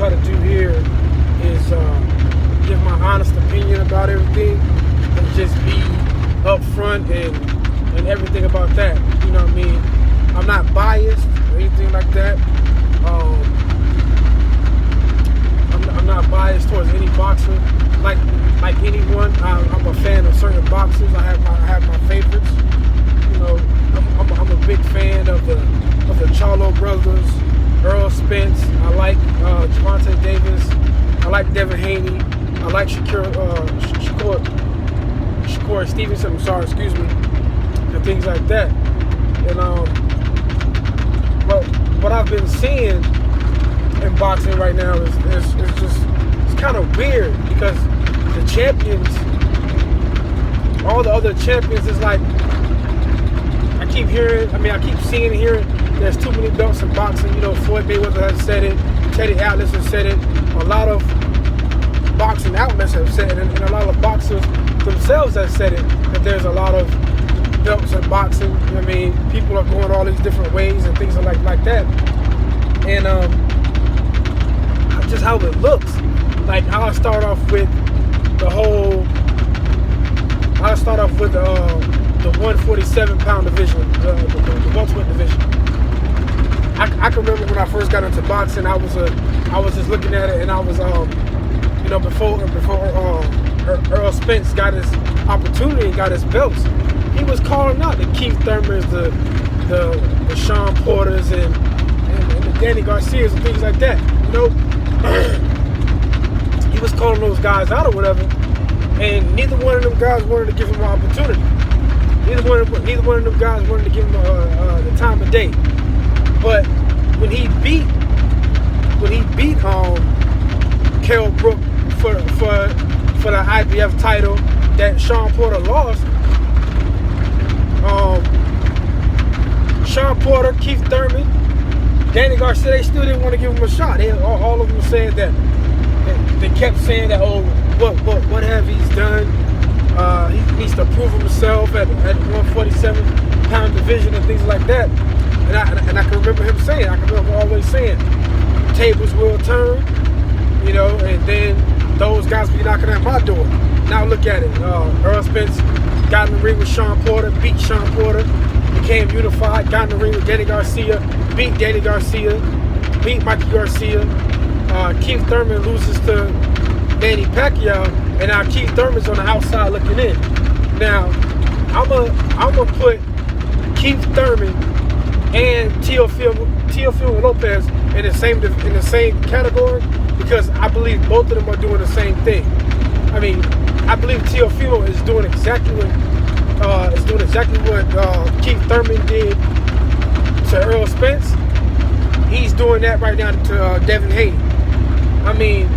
try to do here is give my honest opinion about everything and just be upfront and everything about that. You know what I mean? I'm not biased or anything like that. I'm not biased towards any boxer. Like anyone, I'm a fan of certain boxers. I have my favorites. You know, I'm a big fan of the Charlo brothers, Earl Spence. I like Gervonta Davis. I like Devin Haney. I like Shakur Stevenson. Excuse me, and things like that. And what I've been seeing in boxing right now is it's kind of weird because the champions, all the other champions, is like I keep seeing and hearing there's too many belts in boxing. You know, Floyd Mayweather has said it, Teddy Atlas has said it, a lot of boxing outlets have said it, and a lot of boxers themselves have said it, that there's a lot of belts in boxing. I mean, people are going all these different ways and things like that. And just how it looks. Like I'll start off with the 147-pound division, the welterweight division. I can remember when I first got into boxing, I was just looking at it, and I was before Earl Spence got his opportunity and got his belts, he was calling out the Keith Thurmans, the Sean Porters, and the Danny Garcias and things like that. You know, he was calling those guys out or whatever, and neither one of them guys wanted to give him an opportunity. Neither one of them guys wanted to give him the time of day. But when he beat Kell Brook for the IBF title that Sean Porter lost, Sean Porter, Keith Thurman, Danny Garcia, they still didn't want to give him a shot. All of them said that. They kept saying that, what have he done? He needs to prove himself at 147-pound division and things like that. And I can remember him saying, always saying, tables will turn, you know, and then those guys be knocking at my door. Now look at it. Earl Spence got in the ring with Sean Porter, beat Sean Porter, became unified, got in the ring with Danny Garcia, beat Danny Garcia, beat Mikey Garcia. Keith Thurman loses to Manny Pacquiao, and now Keith Thurman's on the outside looking in. Now, I'm gonna put Keith Thurman and Teofimo Lopez in the same category, because I believe both of them are doing the same thing. I mean, I believe Teofimo is doing exactly what Keith Thurman did to Earl Spence. He's doing that right now to Devin Haney. I mean,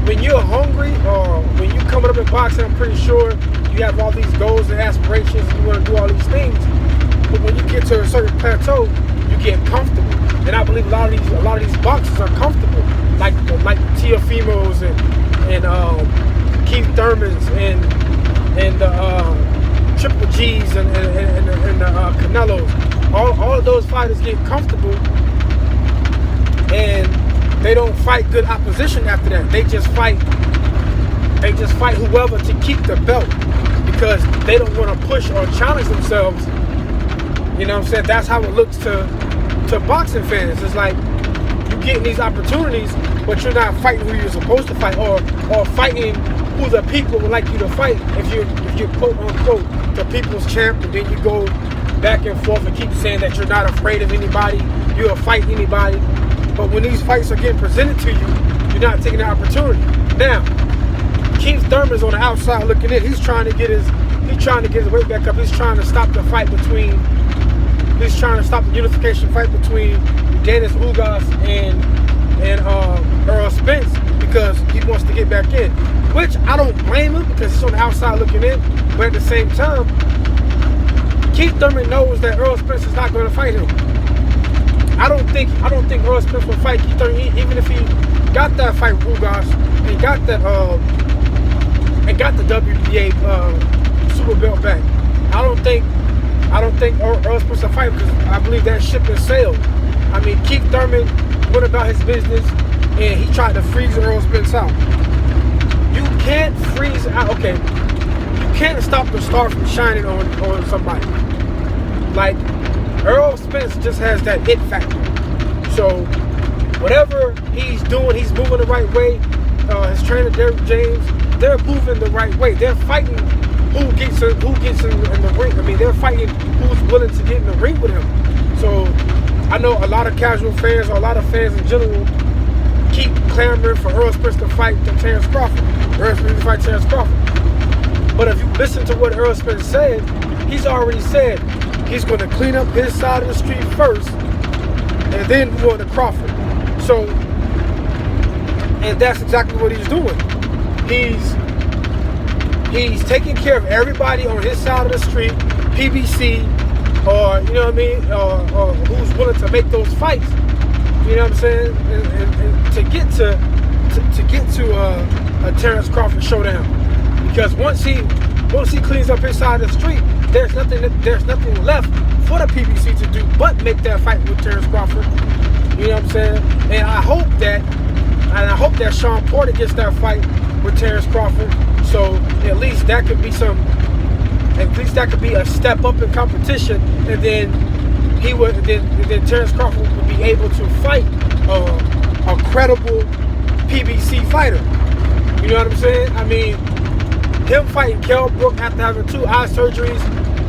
when you're hungry or when you're coming up in boxing, I'm pretty sure you have all these goals and aspirations and you want to do all these things. But when you get to a certain plateau, you get comfortable. And I believe a lot of these boxers are comfortable, like Teofimo's and Keith Thurman's and the Triple G's and the Canelos. All of those fighters get comfortable, and they don't fight good opposition after that. They just fight whoever to keep the belt, because they don't want to push or challenge themselves. You know what I'm saying? That's how it looks to boxing fans. It's like you're getting these opportunities, but you're not fighting who you're supposed to fight, or fighting who the people would like you to fight. If you're quote unquote the people's champ, and then you go back and forth and keep saying that you're not afraid of anybody, you'll fight anybody. But when these fights are getting presented to you, you're not taking the opportunity. Now, Keith Thurman's on the outside looking in. He's trying to get his weight back up. He's trying to stop the unification fight between Dennis Ugas and Earl Spence, because he wants to get back in. Which I don't blame him, because he's on the outside looking in. But at the same time, Keith Thurman knows that Earl Spence is not going to fight him. I don't think Earl Spence will fight Keith Thurman, even if he got that fight with Ugas and got the WBA super belt back. I don't think Earl Spence will fight, because I believe that ship has sailed. I mean, Keith Thurman went about his business. and he tried to freeze Errol Spence out. You can't freeze out. Okay, you can't stop the star from shining on somebody. Like, Errol Spence just has that it factor. So whatever he's doing, he's moving the right way. His trainer Derrick James, they're moving the right way. They're fighting who gets in the ring. I mean, they're fighting who's willing to get in the ring with him. So I know a lot of casual fans, or a lot of fans in general, keep clamoring for Errol Spence to fight Terrence Crawford. Errol Spence to fight Terrence Crawford. But if you listen to what Errol Spence said, he's already said he's going to clean up his side of the street first, and then move on to Crawford. So, and that's exactly what he's doing. He's taking care of everybody on his side of the street, PBC, or you know what I mean, or who's willing to make those fights. You know what I'm saying? And to get to a Terrence Crawford showdown, because once he cleans up his side of the street, there's nothing left for the PBC to do but make that fight with Terrence Crawford. You know what I'm saying? And I hope that Sean Porter gets that fight with Terrence Crawford. So at least that could be a step up in competition, and then then Terrence Crawford would be able to fight a credible PBC fighter. You know what I'm saying? I mean, him fighting Kell Brook after having 2 eye surgeries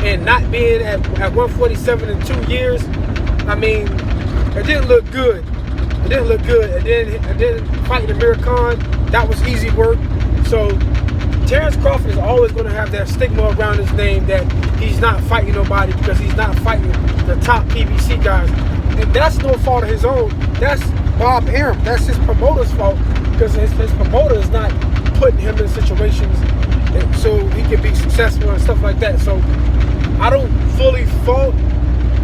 and not being at 147 in 2 years, I mean, it didn't look good. It didn't look good. And then fighting Amir Khan, that was easy work. So Terrence Crawford is always going to have that stigma around his name that he's not fighting nobody because he's not fighting the top PBC guys. And that's no fault of his own. That's Bob Arum. That's his promoter's fault, because his promoter is not putting him in situations so he can be successful and stuff like that. So I don't fully fault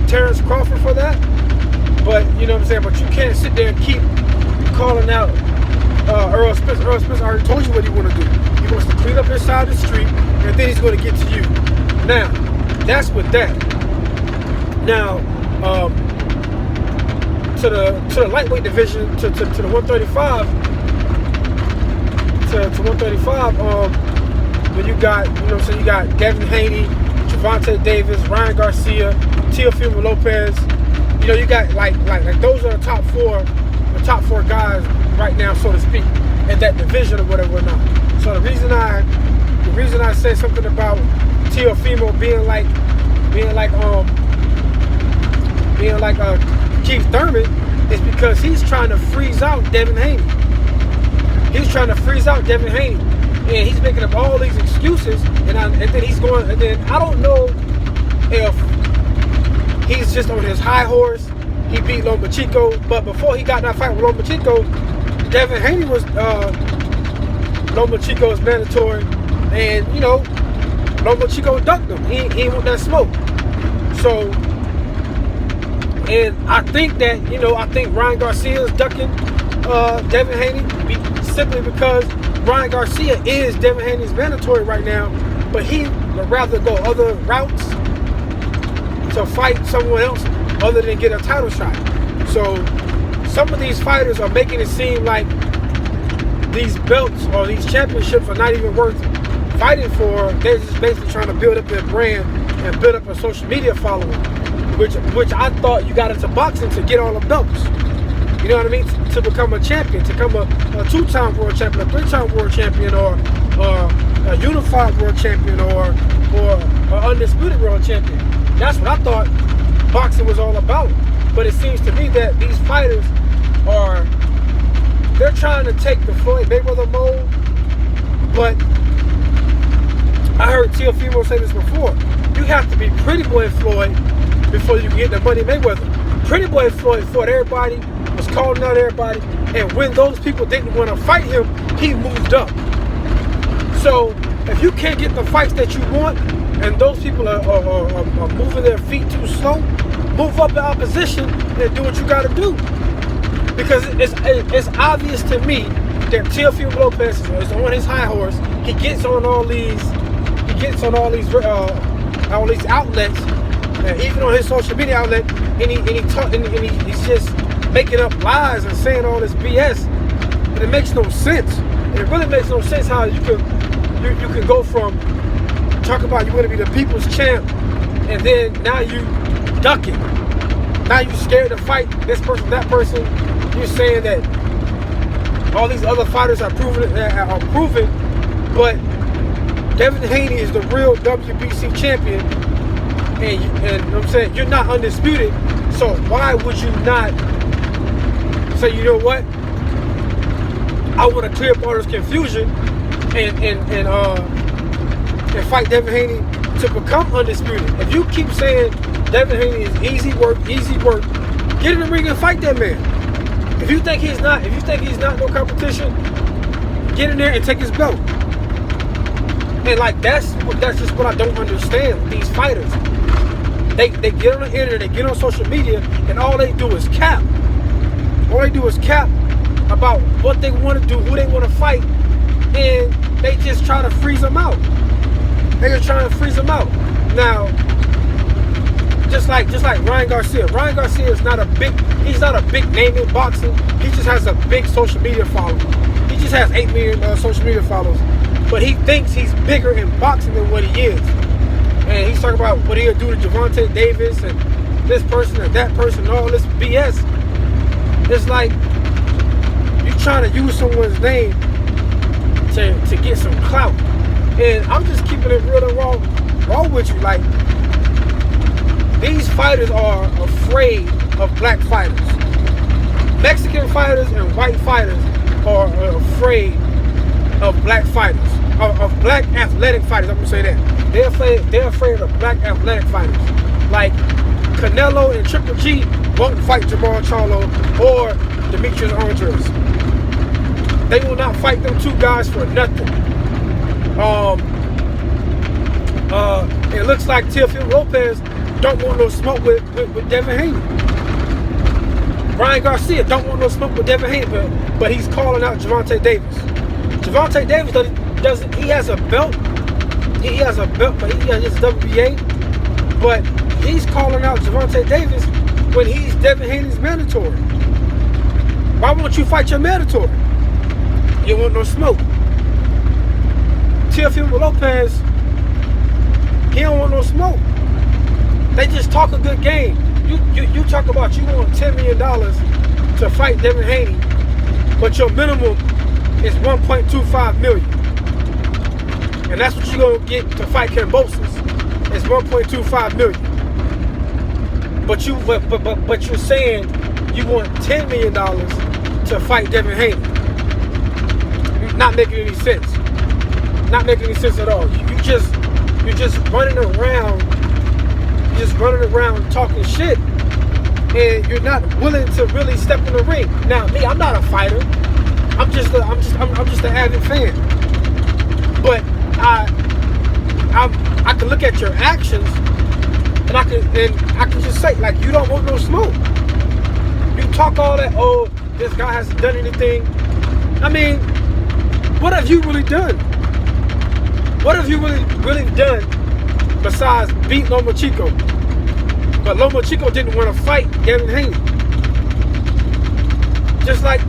Terrence Crawford for that. But, you know what I'm saying? But you can't sit there and keep calling out Errol Spence. Errol Spence already told you what he want to do. He wants to clean up his side of the street, and then he's going to get to you. Now, that's with that. Now, to the lightweight division, to the 135, to 135, when you got, you know what I'm saying, you got Devin Haney, Gervonta Davis, Ryan Garcia, Teofimo Lopez. You know, you got like those are the top four guys right now, so to speak, in that division or whatever or not. So the reason I said something about Teofimo being like Keith Thurman is because he's trying to freeze out Devin Haney. He's trying to freeze out Devin Haney, and he's making up all these excuses, and then he's going, and then I don't know if he's just on his high horse. He beat Lomachenko, but before he got that fight with Lomachenko, Devin Haney was Lomachenko's mandatory, and you know, Lomachenko ducked him. He didn't want that smoke. So, and I think that, you know, I think Ryan Garcia is ducking Devin Haney simply because Ryan Garcia is Devin Haney's mandatory right now, but he would rather go other routes to fight someone else other than get a title shot. So some of these fighters are making it seem like these belts or these championships are not even worth fighting for. They're just basically trying to build up their brand and build up a social media following, which I thought you got into boxing to get all the belts. You know what I mean? To become a champion, to become a 2-time world champion, a 3-time world champion, or a unified world champion, or an undisputed world champion. That's what I thought boxing was all about. But it seems to me that these fighters they're trying to take the Floyd Mayweather mold. But I heard Teofimo say this before. You have to be Pretty Boy Floyd before you can get the Money Mayweather. Pretty Boy Floyd fought everybody, was calling out everybody, and when those people didn't want to fight him, he moved up. So if you can't get the fights that you want, and those people are moving their feet too slow, move up the opposition and do what you got to do. Because it's obvious to me that Teofimo Lopez is on his high horse. He gets on all these outlets, and even on his social media outlet, and he's just making up lies and saying all this BS it makes no sense. It really makes no sense how you can go from talk about you want to be the people's champ, and then now you duck it. Now you scared to fight this person, that person. You're saying that all these other fighters are proven, but Devin Haney is the real WBC champion, and you know what I'm saying, you're not undisputed. So why would you not say, you know what? I want to clear up all this confusion and fight Devin Haney to become undisputed. If you keep saying Devin Haney is easy work, get in the ring and fight that man. If you think he's not no competition, get in there and take his belt. And like that's just what I don't understand with these fighters. They get on the internet, they get on social media, and all they do is cap. All they do is cap about what they want to do, who they want to fight, and they just try to freeze them out. They're trying to freeze them out. Now, just like Ryan Garcia. Ryan Garcia is not a big name in boxing. He just has a big social media following. He just has 8 million social media followers. But he thinks he's bigger in boxing than what he is. And he's talking about what he'll do to Gervonta Davis and this person and that person and all this BS. It's like you're trying to use someone's name to get some clout. And I'm just keeping it real and raw with you. Like, these fighters are afraid of black fighters. Mexican fighters and white fighters are afraid of black fighters, of black athletic fighters. I'm gonna say that they're afraid of black athletic fighters. Like Canelo and Triple G won't fight Jermall Charlo or Demetrius Andres. They will not fight them two guys for nothing. It looks like Teofimo Lopez don't want no smoke with Devin Haney. Ryan Garcia don't want no smoke with Devin Haney, but he's calling out Gervonta Davis. Gervonta Davis doesn't. He has a belt. He has a belt, but he has his WBA. But he's calling out Gervonta Davis when he's Devin Haney's mandatory. Why won't you fight your mandatory? You don't want no smoke. Teofimo Lopez, he don't want no smoke. They just talk a good game. You talk about you want $10 million to fight Devin Haney, but your minimum is $1.25 million. And that's what you're gonna get to fight Kambosos. It's $1.25 million. But you're saying you want $10 million to fight Devin Haney. Not making any sense. Not making any sense at all. You're just running around. You're just running around talking shit, and you're not willing to really step in the ring. Now, me, I'm not a fighter. I'm just an avid fan. But I can look at your actions, and I can just say, like, you don't want no smoke. You talk all that, oh, this guy hasn't done anything. I mean, what have you really done? What have you really done besides beat Lomachenko? But Lomachenko didn't want to fight Devin Haney. Just like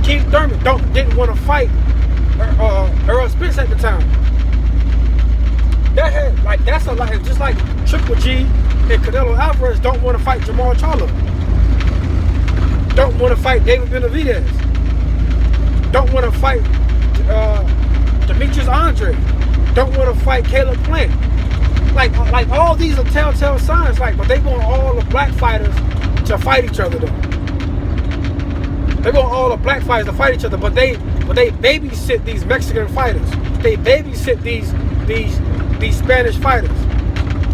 Keith Thurman didn't want to fight Earl Spence at the time. That's a lot. Just like Triple G and Canelo Alvarez don't want to fight Jermall Charlo. Don't want to fight David Benavidez. Don't want to fight Demetrius Andres. Don't want to fight Caleb Plant. Like all these are telltale signs. But they want all the black fighters to fight each other though. They want all the black fighters to fight each other, but they babysit these Mexican fighters. They babysit these Spanish fighters.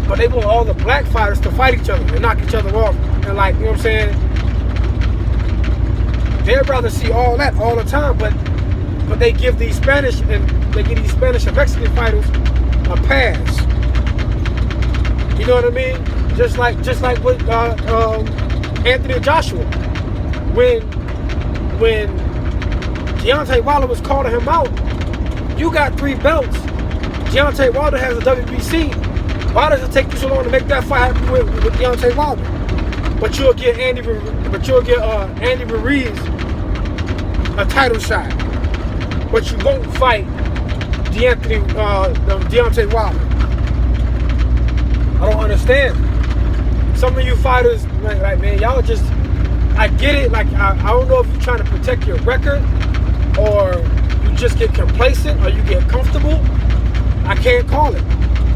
But they want all the black fighters to fight each other and knock each other off. And you know what I'm saying? They'd rather see all that all the time, but they give these Spanish and Mexican fighters a pass. You know what I mean? Just like with Anthony Joshua, when Deontay Wilder was calling him out, you got 3 belts. Deontay Wilder has a WBC. Why does it take you so long to make that fight happen with Deontay Wilder? But you'll get Andy Ruiz a title shot, but you won't fight Deontay Wilder. I don't understand. Some of you fighters, like man, y'all just, I get it. Like, I don't know if you're trying to protect your record or you just get complacent or you get comfortable. I can't call it.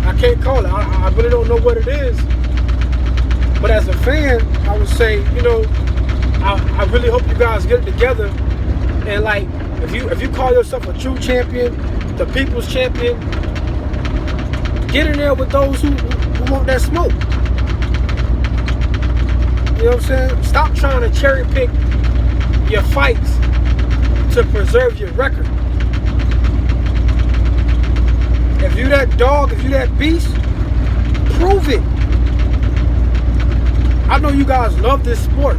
I really don't know what it is. But as a fan, I would say, you know, I really hope you guys get it together. And like, if you call yourself a true champion, the people's champion, get in there with those who want that smoke. You know what I'm saying? Stop trying to cherry pick your fights to preserve your record. If you that dog, if you that beast, prove it. I know you guys love this sport,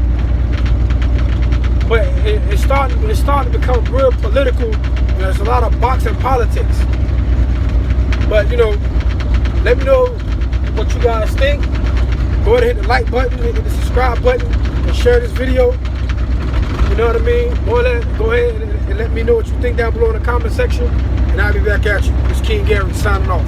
but it's starting to become real political. There's a lot of boxing politics. But you know, let me know what you guys think. Go ahead and hit the like button, hit the subscribe button, and share this video. You know what I mean? Go ahead and let me know what you think down below in the comment section, and I'll be back at you. It's King Gary signing off.